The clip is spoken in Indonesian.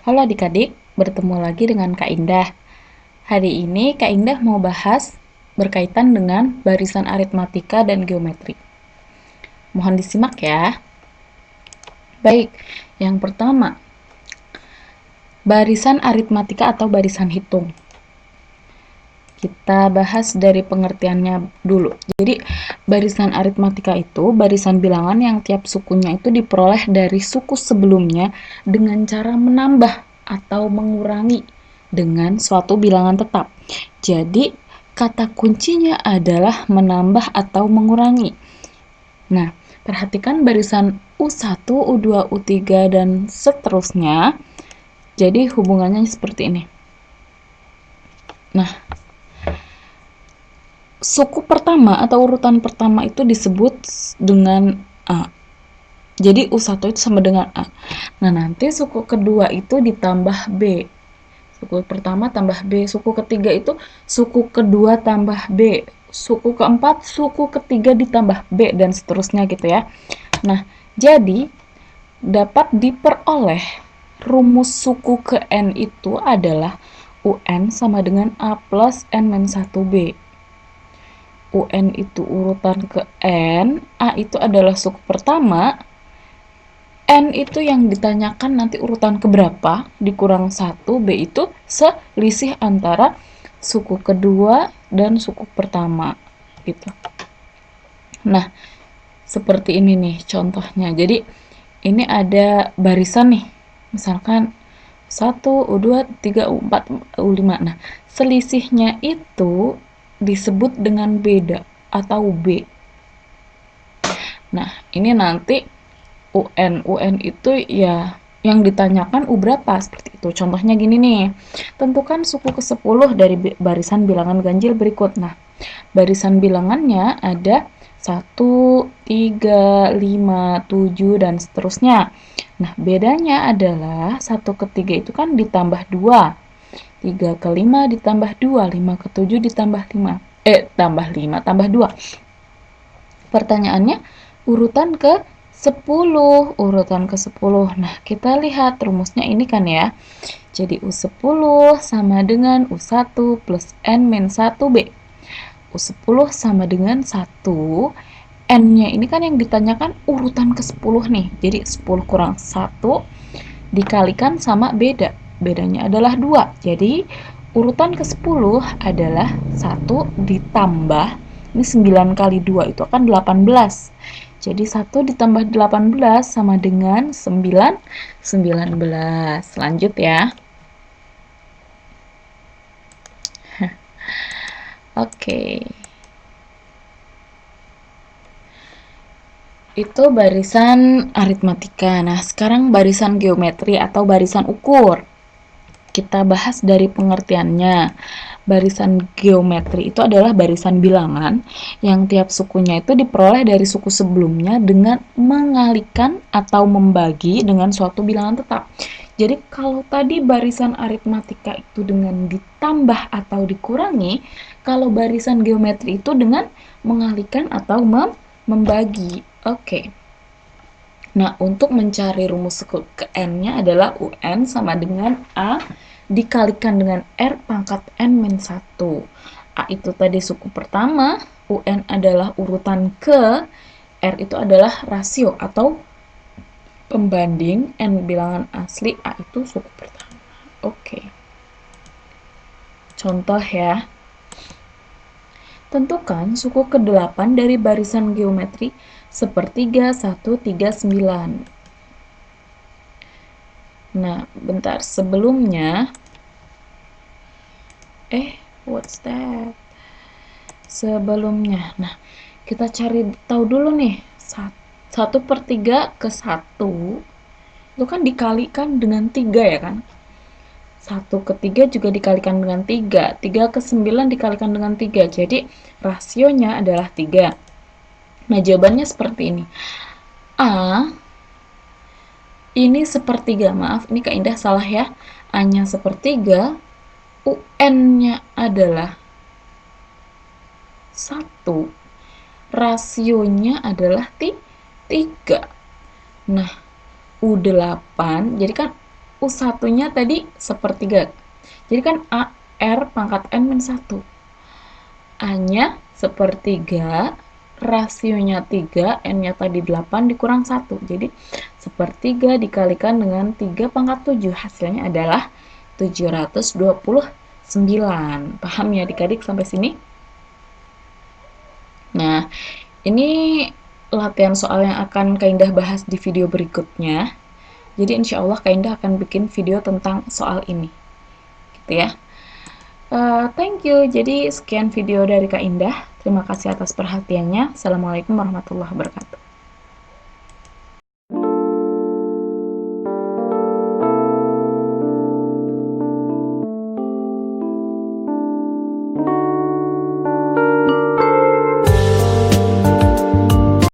Halo adik-adik, bertemu lagi dengan Kak Indah. Hari ini Kak Indah mau bahas berkaitan dengan barisan aritmatika dan geometri. Mohon disimak ya. Baik, yang pertama, barisan aritmatika atau barisan hitung. Kita bahas dari pengertiannya dulu. Jadi, barisan aritmatika itu barisan bilangan yang tiap sukunya itu diperoleh dari suku sebelumnya dengan cara menambah atau mengurangi dengan suatu bilangan tetap. Jadi, kata kuncinya adalah menambah atau mengurangi. Nah, perhatikan barisan U1, U2, U3, dan seterusnya. Jadi, hubungannya seperti ini. Nah, suku pertama atau urutan pertama itu disebut dengan A. Jadi U1 itu sama dengan A. Nah, nanti suku kedua itu ditambah B. Suku pertama tambah B, suku ketiga itu suku kedua tambah B, suku keempat, suku ketiga ditambah B, dan seterusnya gitu ya. Nah, jadi dapat diperoleh rumus suku ke N itu adalah UN sama dengan A plus N-1B. UN itu urutan ke N, A itu adalah suku pertama, N itu yang ditanyakan nanti urutan keberapa, dikurang 1, B itu selisih antara suku kedua dan suku pertama, gitu. Nah, seperti ini nih contohnya. Jadi, ini ada barisan nih, misalkan 1, U2, 3, U4, U5. Nah, selisihnya itu disebut dengan beda atau B. Nah, ini nanti UN itu ya yang ditanyakan U berapa, seperti itu. Contohnya gini nih, tentukan suku ke-10 dari barisan bilangan ganjil berikut. Nah, barisan bilangannya ada 1, 3, 5, 7, dan seterusnya. Nah, bedanya adalah 1 ke 3 itu kan ditambah 2, 3 ke 5 ditambah 2, 5 ke 7 ditambah 5. Tambah 5, tambah 2. Pertanyaannya, urutan ke 10, urutan ke 10. Nah, kita lihat rumusnya ini kan ya. Jadi U10 sama dengan U1 plus N-1B. U10 sama dengan 1. N-nya ini kan yang ditanyakan urutan ke 10 nih. Jadi 10 kurang 1 dikalikan sama beda. Bedanya adalah 2. Jadi urutan ke 10 adalah 1 ditambah, ini 9 kali 2 itu akan 18. Jadi 1 ditambah 18 sama dengan 19. Lanjut ya. Oke. Itu barisan aritmatika. Nah, sekarang barisan geometri atau barisan ukur. Kita bahas dari pengertiannya. Barisan geometri itu adalah barisan bilangan yang tiap sukunya itu diperoleh dari suku sebelumnya dengan mengalikan atau membagi dengan suatu bilangan tetap. Jadi kalau tadi barisan aritmatika itu dengan ditambah atau dikurangi, kalau barisan geometri itu dengan mengalikan atau membagi. Oke. Nah, untuk mencari rumus ke N-nya adalah UN sama dengan A dikalikan dengan R pangkat N-1. A itu tadi suku pertama, UN adalah urutan ke, R itu adalah rasio atau pembanding, N bilangan asli, A itu suku pertama. Oke. Contoh ya. Tentukan suku ke-8 dari barisan geometri sepertiga 139. Nah, bentar. Sebelumnya, what's that? Sebelumnya, nah, kita cari tahu dulu nih. 1/3 ke 1, itu kan dikalikan dengan 3 ya kan? 1 ke 3 juga dikalikan dengan 3. 3 ke 9 dikalikan dengan 3. Jadi, rasionya adalah 3. Nah, jawabannya seperti ini. A, ini sepertiga. Maaf, ini Kak Indah salah ya. A-nya sepertiga. UN-nya adalah 1. Rasionya adalah 3. Nah, U8, jadi kan U1-nya tadi sepertiga. Jadi kan A, R pangkat N min 1. A-nya sepertiga, rasionya 3, N-nya tadi 8 dikurang 1. Jadi sepertiga dikalikan dengan 3 pangkat 7. Hasilnya adalah 729. Paham ya adik-adik sampai sini? Nah, ini latihan soal yang akan Kak Indah bahas di video berikutnya. Jadi insya Allah Kak Indah akan bikin video tentang soal ini. Gitu ya. Thank you. Jadi sekian video dari Kak Indah. Terima kasih atas perhatiannya. Assalamualaikum warahmatullahi wabarakatuh.